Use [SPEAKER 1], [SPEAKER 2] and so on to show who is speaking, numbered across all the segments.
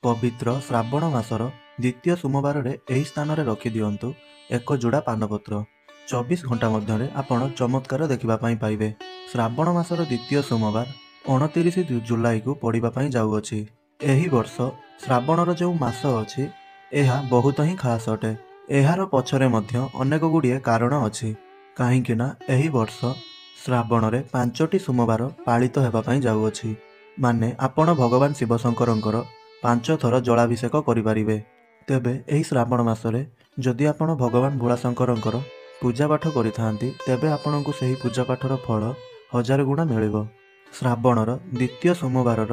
[SPEAKER 1] पवित्र श्रावण मासर द्वितीय सोमवार एही स्थान रखी दिंतु एक जोड़ा पानपत्र 24 घंटा मध्य आपण चमत्कार देखा पाइबे। श्रावण मासर द्वितीय सोमवार 29 जुलाई को पड़ापी जाऊँगी। एही वर्ष श्रावणर जो मास अच्छी यह बहुत ही खास अटे। यार पछरे मध्य अनेक गुड़िए कारण अच्छी कहीं एही वर्ष श्रावण में 5टी सोमवार पालित होगापी जाऊँगी। माने आपण भगवान शिव शंकर 5 थर जलाभिषेक करें। तेबे एही श्रावण मासरे जदि आपण भगवान भोला शंकर पूजा पाठ करिथांती तेबे आपणको सही पूजा पाठर फल 1000 गुणा मिलिबो। श्रावणर द्वितीय सोमवार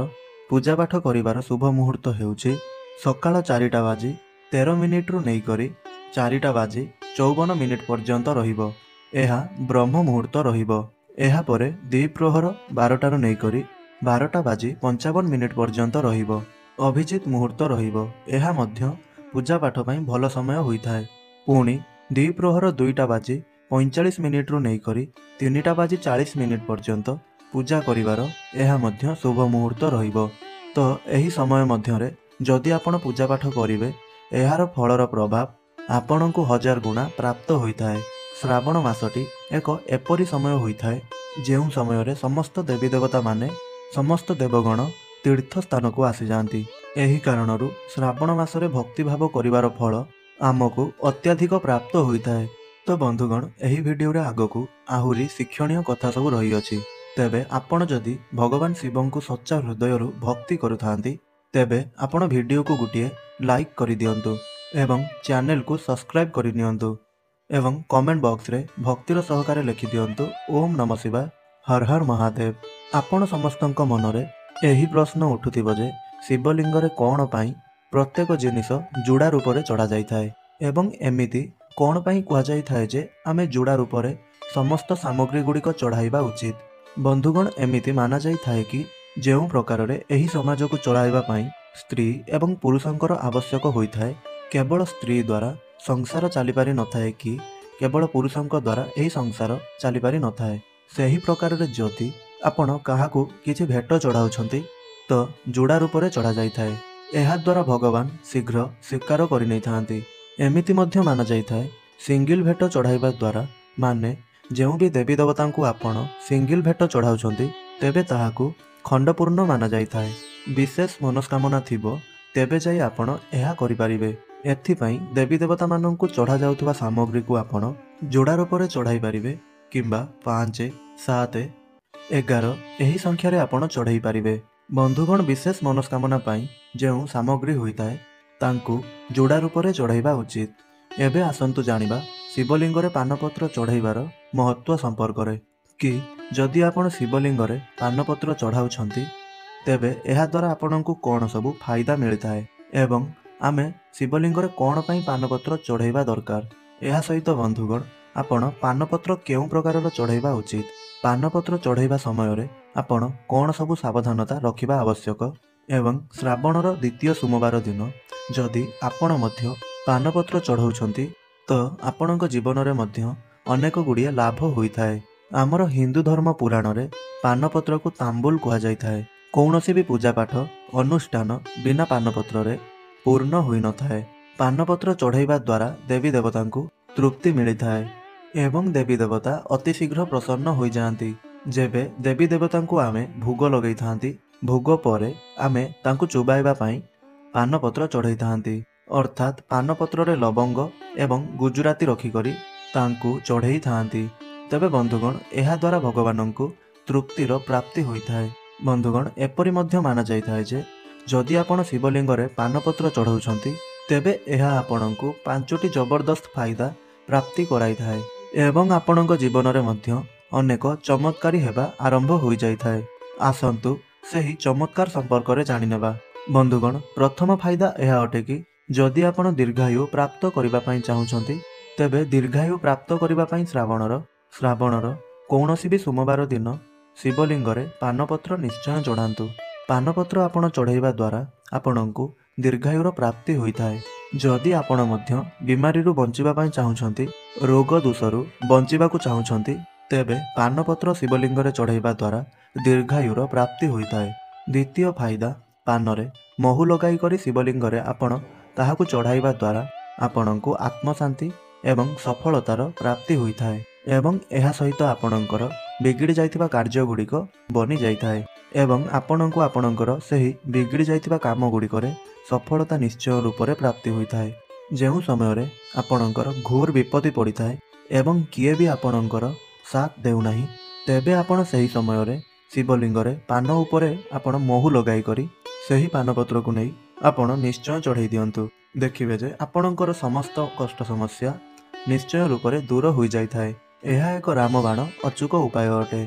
[SPEAKER 1] पूजा पाठ करिवार शुभ मुहूर्त हेउछि सकाळ 4टा बाजी 13 मिनिट रु नै करी 4टा बाजी 54 मिनिट पर्यंत रहिबो। एहा ब्रह्म मुहूर्त रहिबो। एहा परे द्विप्रहर 12टा रु नै करी 12टा बाजी 55 मिनिट पर्यंत रहिबो। अभिजित मुहूर्त रहिबो। एहा मध्य पूजा पाठ पई भल समय होइथाय। पुणी द्विप्रहर 2टा बाजी 45 मिनिट रु नै करी 3टा बाजी 40 मिनिट पर्यंत पूजा करिवार एहा मध्य शुभ मुहूर्त रहिबो। तो एही समय मध्यरे जदि आपण पूजा पाठ करिवे एहार फलर प्रभाव आपणको 1000 गुणा प्राप्त होइथाय। श्रावण मासटी एक एपरी समय होइथाय जेउ समय रे समस्त देवी देवता माने समस्त देवगण तीर्थ स्थान को आसी जाती। एही कारणरू श्रावण मासरे भक्तिभाव करिवार फल आमको अत्याधिक प्राप्त होइथाय। तो बंधुगण एही वीडियो रे आगकू आहुरी शिक्षणीय कथा सब रही अछि। तेबे आपण जदि भगवान शिवं को सच्चा हृदयरू भक्ति करुथांती तेबे आपण वीडियो को गुटिए लाइक करि दियंतु एवं चैनल को सब्सक्राइब करि नियंतु एवं कमेंट बॉक्स रे भक्तिर सहकारे लिखि दियंतु ओम नमः शिवाय हर हर महादेव। आपण समस्तଙ୍କ मनरे एही प्रश्न उठुथिबो जे शिवलिंग रे कोण पाई प्रत्येक जिनिस जुड़ा रूप रे चढ़ा जाइथाय एवं एमिति कोण पाई कुआ जाइथाय जे आमे जुड़ा रूप रे समस्त सामग्री गुड़िक चढ़ाइबा उचित। बंधुगण एमिति माना जाइथाय कि जेउ प्रकार रे एही समाज को चढ़ाइबा पाई स्त्री एवं पुरुषंकर आवश्यक होइथाय केवल स्त्री द्वारा संसार चली पारि नथाय कि केवल पुरुषंक द्वारा एही संसार चली पारि नथाय। सेही प्रकार रे जदि आपण काहाकू किछि भेट चढ़ाउछंती तो जुड़ा रूप रे चढ़ा जाइथाय। एहा द्वारा भगवान शीघ्र स्वीकार करि नै थांती। एमिति मध्य माना जाइथाय सिंगिल भेट चढ़ाइबा द्वारा माने जेउ भी देवी देवता को आपण सिंगिल भेट चढ़ाउछंती तेबे ताहाकू खंडपूर्ण माना जाइथाय। विशेष मनस्कामना थिबो तेबे जाई आपण एहा करि पारिबे। एथि पई देवी देवता माननकू चढ़ा जाउथबा सामग्री को आपण जोड़ा रूप रे चढ़ाई पारिबे किंबा 5, 7, 11 एही संख्या रे आपण चढ़ाई पारिबे। बंधुगण विशेष मनस्कामना पाई जेउ सामग्री होइताय तांकू जोड़ा रूप रे चढ़ाइबा उचित। एबे आसंतु जानिबा शिवलिंग रे पानपत्र चढ़ाइबार महत्व संपर्क रे कि जदि आपण शिवलिंग रे पानपत्र चढ़ाउछंती तेबे एहा द्वारा आपणकू कोन सब फायदा मिलिथाय एवं आमे शिवलिंग रे कोन पई पानपत्र चढ़ाइबा दरकार। एहा सहित बंधुगण आपण पानपत्र केउ प्रकार चढ़ाइबा उचित। पानपत्र चढ़ाइबा समय रे आपण कोन सब सावधानता रखिबा आवश्यक एवं श्रावणर द्वितीय सोमवार दिन जदि आपण मध्य पानपत्र चढ़ाउछंती तो आपणक जीवन रे मध्य अनेक गुड़िए लाभ होइथाय। आमर हिंदू धर्म पुराण रे पानपत्र को तांबुल कहा जाइथाय। कौनसी भी पूजा पाठ अनुष्ठान बिना पानपत्र रे पूर्ण होई नथाय। पानपत्र चढ़ाइबा द्वारा देवी देवता को तृप्ति मिलिथाय एवं देवी देवता अति शीघ्र प्रसन्न हो जाती। जेबे देवी देवता को आमे भोग लगई थांती भोग परे आमे तांकु चुबाइबा पाई पानपत्र चढ़ाई थांती अर्थात पानपत्र रे लवंग एवं गुजराती रखिकरी तांकु चढ़ाई थांती। तेबे बंधुगण एहा द्वारा भगवान को तृप्तिर प्राप्ति होइथाय। बंधुगण एपरि मध्य माना जाइथाय जे जदि आपण शिवलिंग रे पानपत्र चढ़ाउछंती तेबे एहा आपणको 5टी जबरदस्त फायदा प्राप्ति कराइथाय एवं आपणक जीवन रे मध्य अनेक चमत्कारी हेबा आरंभ हो जाइथाय। आसंतु सेही चमत्कार संपर्क रे जानि नेबा। बंधुगण प्रथम फायदा एहा अटे कि जदि आपण दीर्घायु प्राप्त करिबा पई चाहुछंती तेबे दीर्घायु प्राप्त करिबा पई श्रावणर कौनसी भी सोमवार दिन शिवलिंग रे पानपत्र निश्चय चढ़ांतु। पानपत्र आपण चढ़ाइबा द्वारा आपणको दीर्घायुर प्राप्ति होइथाय। जदि आपण मध्य बीमारी रु बंचिबा पई चाहुछंती रोग दोषरु बंचिबाकू चाहुछंती तेबे पानपत्र शिवलिंग रे चढ़ाइबा द्वारा दीर्घायुर प्राप्ति होइथाय। द्वितीय फायदा ପାନରେ ମହୁ ଲଗାଇ କରି ଶିବଲିଙ୍ଗରେ ଆପଣ ତାହାକୁ ଚଢ଼ାଇବା ଦ୍ୱାରା ଆପଣଙ୍କୁ ଆତ୍ମଶାନ୍ତି ଏବଂ ସଫଳତାର ପ୍ରାପ୍ତି ହୋଇଥାଏ ଏବଂ ଏହା ସହିତ ଆପଣଙ୍କର ବିଗିଡ଼ି ଯାଇଥିବା କାର୍ଯ୍ୟଗୁଡ଼ିକ ବନି ଯାଇଥାଏ ଏବଂ ଆପଣଙ୍କୁ ଆପଣଙ୍କର ସେହି ବିଗିଡ଼ି ଯାଇଥିବା କାମଗୁଡ଼ିକରେ ସଫଳତା ନିଶ୍ଚୟ ରୂପରେ ପ୍ରାପ୍ତି ହୋଇଥାଏ। ଯେଉଁ ସମୟରେ ଆପଣଙ୍କର ଘୋର ବିପତ୍ତି ପଡ଼ିଥାଏ ଏବଂ କିଏ ବି ଆପଣଙ୍କର ସାଥ ଦେଉନାହିଁ, ତେବେ ଆପଣ ସେହି ସମୟରେ ଶିବଲିଙ୍ଗରେ ପାନ ଉପରେ ଆପଣ ମହୁ ଲଗାଇ କରି ସେହି ପାନପତ୍ରକୁ ନେଇ ଆପଣ ନିଶ୍ଚୟ ଚଢ଼େଇ ଦିଅନ୍ତୁ। ଦେଖିବେ ଯେ ଆପଣଙ୍କର ସମସ୍ତ କଷ୍ଟ ସମସ୍ୟା ନିଶ୍ଚୟ ରୂପରେ ଦୂର ହୋଇଯାଇଥାଏ। ଏହା ଏକ ରାମବାଣ ଅଚୁକ ଉପାୟ ଅଟେ।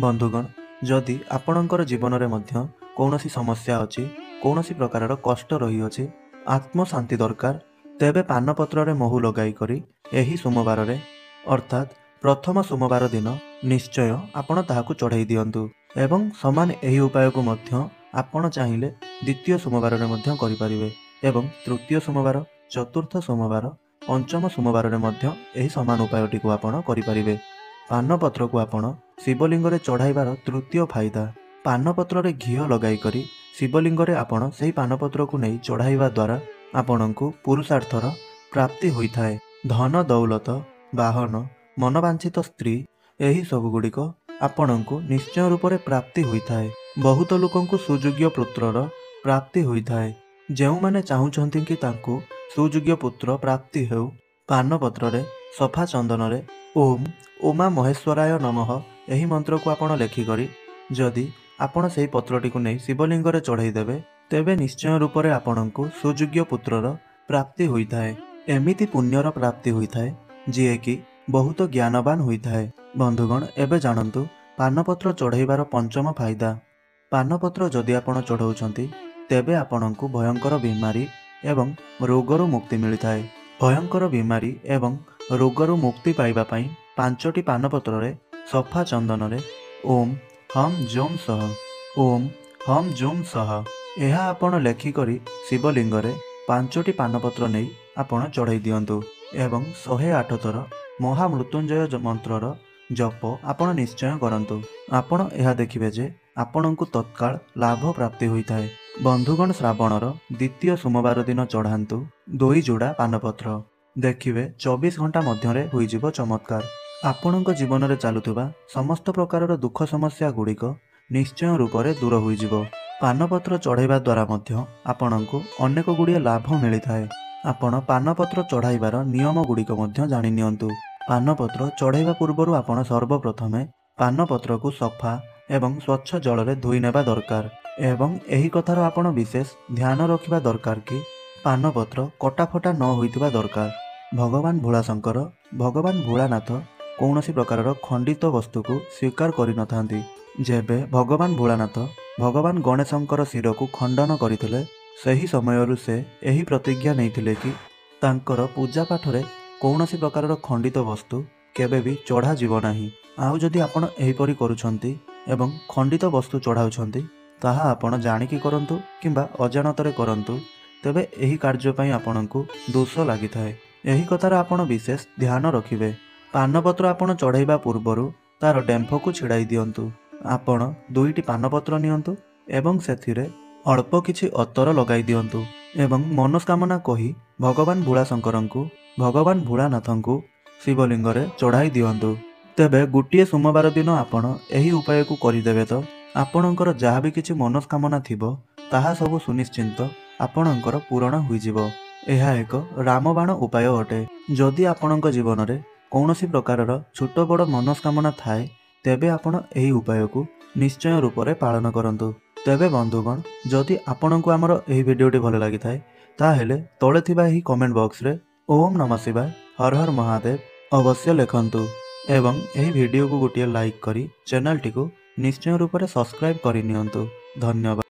[SPEAKER 1] ବନ୍ଧୁଗଣ, ଯଦି ଆପଣଙ୍କର ଜୀବନରେ ମଧ୍ୟ କୌଣସି ସମସ୍ୟା ଅଛି, କୌଣସି ପ୍ରକାରର କଷ୍ଟ ରହିଅଛି, ଆତ୍ମଶାନ୍ତି ଦରକାର, ତେବେ ପାନପତ୍ରରେ ମହୁ ଲଗାଇ କରି ଏହି ସୋମବାରରେ ଅର୍ଥାତ୍ ପ୍ରଥମ ସୋମବାର ଦିନ ନିଶ୍ଚୟ ଆପଣ ତାହାକୁ ଚଢ଼େଇ ଦିଅନ୍ତୁ ଏବଂ ସମାନ ଏହି ଉପାୟକୁ ମଧ୍ୟ ଆପଣ ଚାହିଁଲେ ଦ୍ୱିତୀୟ ସୋମବାରରେ ମଧ୍ୟ କରିପାରିବେ ଏବଂ ତୃତୀୟ ସୋମବାର, ଚତୁର୍ଥ ସୋମବାର, ପଞ୍ଚମ ସୋମବାରରେ ମଧ୍ୟ ଏହି ସମାନ ଉପାୟଟିକୁ ଆପଣ କରିପାରିବେ। ପାନପତ୍ରକୁ ଆପଣ ଶିବଲିଙ୍ଗରେ ଚଢ଼ାଇବାର ତୃତୀୟ ଫାଇଦା, ପାନପତ୍ରରେ ଘିଅ ଲଗାଇ କରି ଶିବଲିଙ୍ଗରେ ଆପଣ ସେହି ପାନପତ୍ରକୁ ନେଇ ଚଢ଼ାଇବା ଦ୍ୱାରା ଆପଣଙ୍କୁ ପୁରୁଷାର୍ଥର ପ୍ରାପ୍ତି ହୋଇଥାଏ। ଧନ ଦୌଲତ, ବାହନ, ମନବାଞ୍ଛିତ ସ୍ତ୍ରୀ, ଏହି ସବୁଗୁଡ଼ିକ ଆପଣଙ୍କୁ ନିଶ୍ଚୟ ରୂପରେ ପ୍ରାପ୍ତି ହୋଇଥାଏ। ବହୁତ ଲୋକଙ୍କୁ ସୁଯୋଗ୍ୟ ପୁତ୍ରର ପ୍ରାପ୍ତି ହୋଇଥାଏ। ଯେଉଁମାନେ ଚାହୁଁଛନ୍ତି କି ତାଙ୍କୁ ସୁଯୋଗ୍ୟ ପୁତ୍ର ପ୍ରାପ୍ତି ହେଉ, ପାନପତ୍ରରେ ସଫା ଚନ୍ଦନରେ ଓମ୍ ଉମା ମହେଶ୍ୱରାୟ ନମଃ ଏହି ମନ୍ତ୍ରକୁ ଆପଣ ଲେଖିକରି ଯଦି ଆପଣ ସେହି ପତ୍ରଟିକୁ ନେଇ ଶିବଲିଙ୍ଗରେ ଚଢ଼େଇ ଦେବେ, ତେବେ ନିଶ୍ଚୟ ରୂପରେ ଆପଣଙ୍କୁ ସୁଯୋଗ୍ୟ ପୁତ୍ରର ପ୍ରାପ୍ତି ହୋଇଥାଏ। ଏମିତି ପୁଣ୍ୟର ପ୍ରାପ୍ତି ହୋଇଥାଏ ଯିଏକି ବହୁତ ଜ୍ଞାନବାନ ହୋଇଥାଏ। ବନ୍ଧୁଗଣ, ଏବେ ଜାଣନ୍ତୁ ପାନପତ୍ର ଚଢ଼େଇବାର ପଞ୍ଚମ ଫାଇଦା। ପାନପତ୍ର ଯଦି ଆପଣ ଚଢ଼ାଉଛନ୍ତି, ତେବେ ଆପଣଙ୍କୁ ଭୟଙ୍କର ବିମାରୀ ଏବଂ ରୋଗରୁ ମୁକ୍ତି ମିଳିଥାଏ। ଭୟଙ୍କର ବିମାରୀ ଏବଂ ରୋଗରୁ ମୁକ୍ତି ପାଇବା ପାଇଁ 5ଟି ପାନପତ୍ରରେ ସଫା ଚନ୍ଦନରେ ଓମ୍ ହମ୍ ଜୁମ୍ ସହ, ଓମ୍ ହମ୍ ଜୁମ୍ ସହ ଏହା ଆପଣ ଲେଖିକରି ଶିବଲିଙ୍ଗରେ 5ଟି ପାନପତ୍ର ନେଇ ଆପଣ ଚଢ଼େଇ ଦିଅନ୍ତୁ ଏବଂ 108 ଥର ମହାମୃତ୍ୟୁଞ୍ଜୟ ମନ୍ତ୍ରର ଜପ ଆପଣ ନିଶ୍ଚୟ କରନ୍ତୁ। ଆପଣ ଏହା ଦେଖିବେ ଯେ ଆପଣଙ୍କୁ ତତ୍କାଳ ଲାଭ ପ୍ରାପ୍ତି ହୋଇଥାଏ। ବନ୍ଧୁଗଣ, ଶ୍ରାବଣର ଦ୍ୱିତୀୟ ସୋମବାର ଦିନ ଚଢ଼ାନ୍ତୁ 2 ଯୋଡ଼ା ପାନପତ୍ର। ଦେଖିବେ 24 ଘଣ୍ଟା ମଧ୍ୟରେ ହୋଇଯିବ ଚମତ୍କାର। ଆପଣଙ୍କ ଜୀବନରେ ଚାଲୁଥିବା ସମସ୍ତ ପ୍ରକାରର ଦୁଃଖ ସମସ୍ୟା ଗୁଡ଼ିକ ନିଶ୍ଚୟ ରୂପରେ ଦୂର ହୋଇଯିବ। ପାନପତ୍ର ଚଢ଼ାଇବା ଦ୍ୱାରା ମଧ୍ୟ ଆପଣଙ୍କୁ ଅନେକ ଗୁଡ଼ିଏ ଲାଭ ମିଳିଥାଏ। ଆପଣ ପାନପତ୍ର ଚଢ଼ାଇବାର ନିୟମ ଗୁଡ଼ିକ ମଧ୍ୟ ଜାଣି ନିଅନ୍ତୁ। ପାନପତ୍ର ଚଢ଼ାଇବା ପୂର୍ବରୁ ଆପଣ ସର୍ବପ୍ରଥମେ ପାନପତ୍ରକୁ ସଫା ଏବଂ ସ୍ୱଚ୍ଛ ଜଳରେ ଧୋଇ ନେବା ଦରକାର ଏବଂ ଏହି କଥାର ଆପଣ ବିଶେଷ ଧ୍ୟାନ ରଖିବା ଦରକାର କି ପାନପତ୍ର କଟାଫଟା ନ ହୋଇଥିବା ଦରକାର। ଭଗବାନ ଭୋଳାଶଙ୍କର, ଭଗବାନ ଭୋଳାନାଥ କୌଣସି ପ୍ରକାରର ଖଣ୍ଡିତ ବସ୍ତୁକୁ ସ୍ୱୀକାର କରିନଥାନ୍ତି। ଯେବେ ଭଗବାନ ଭୋଳାନାଥ ଭଗବାନ ଗଣେଶଙ୍କର ଶିରକୁ ଖଣ୍ଡନ କରିଥିଲେ, ସେହି ସମୟରୁ ସେ ଏହି ପ୍ରତିଜ୍ଞା ନେଇଥିଲେ କି ତାଙ୍କର ପୂଜା ପାଠରେ କୌଣସି ପ୍ରକାରର ଖଣ୍ଡିତ ବସ୍ତୁ କେବେ ବି ଚଢ଼ାଯିବ ନାହିଁ। ଆଉ ଯଦି ଆପଣ ଏହିପରି କରୁଛନ୍ତି ଏବଂ ଖଣ୍ଡିତ ବସ୍ତୁ ଚଢ଼ାଉଛନ୍ତି, ତାହା ଆପଣ ଜାଣିକି କରନ୍ତୁ କିମ୍ବା ଅଜାଣତରେ କରନ୍ତୁ, ତେବେ ଏହି କାର୍ଯ୍ୟ ପାଇଁ ଆପଣଙ୍କୁ ଦୋଷ ଲାଗିଥାଏ। ଏହି କଥାର ଆପଣ ବିଶେଷ ଧ୍ୟାନ ରଖିବେ। ପାନପତ୍ର ଆପଣ ଚଢ଼ାଇବା ପୂର୍ବରୁ ତାର ଡେମ୍ଫକୁ ଛିଡ଼ାଇ ଦିଅନ୍ତୁ। ଆପଣ 2ଟି ପାନପତ୍ର ନିଅନ୍ତୁ ଏବଂ ସେଥିରେ ଅଳ୍ପ କିଛି ଅତର ଲଗାଇ ଦିଅନ୍ତୁ ଏବଂ ମନସ୍କାମନା କହି ଭଗବାନ ଭୋଳାଶଙ୍କରଙ୍କୁ, ଭଗବାନ ଭୋଳାନାଥଙ୍କୁ ଶିବଲିଙ୍ଗରେ ଚଢ଼ାଇ ଦିଅନ୍ତୁ। ତେବେ ଗୋଟିଏ ସୋମବାର ଦିନ ଆପଣ ଏହି ଉପାୟକୁ କରିଦେବେ ତ ଆପଣଙ୍କର ଯାହା ବି କିଛି ମନସ୍କାମନା ଥିବ ତାହା ସବୁ ସୁନିଶ୍ଚିନ୍ତ ଆପଣଙ୍କର ପୂରଣ ହୋଇଯିବ। ଏହା ଏକ ରାମବାଣ ଉପାୟ ଅଟେ। ଯଦି ଆପଣଙ୍କ ଜୀବନରେ କୌଣସି ପ୍ରକାରର ଛୋଟ ବଡ଼ ମନସ୍କାମନା ଥାଏ, ତେବେ ଆପଣ ଏହି ଉପାୟକୁ ନିଶ୍ଚୟ ରୂପରେ ପାଳନ କରନ୍ତୁ। ତେବେ ବନ୍ଧୁଗଣ, ଯଦି ଆପଣଙ୍କୁ ଆମର ଏହି ଭିଡ଼ିଓଟି ଭଲ ଲାଗିଥାଏ, ତାହେଲେ ତଳେ ଥିବା ଏହି କମେଣ୍ଟ ବକ୍ସରେ ଓମ୍ ନମଃ ଶିବାୟ, ହର ହର ମହାଦେବ ଅବଶ୍ୟ ଲେଖନ୍ତୁ ଏବଂ ଏହି ଭିଡ଼ିଓକୁ ଗୋଟିଏ ଲାଇକ୍ କରି ଚ୍ୟାନେଲଟିକୁ ନିଶ୍ଚୟ ରୂପରେ ସବସ୍କ୍ରାଇବ୍ କରିନିଅନ୍ତୁ। ଧନ୍ୟବାଦ।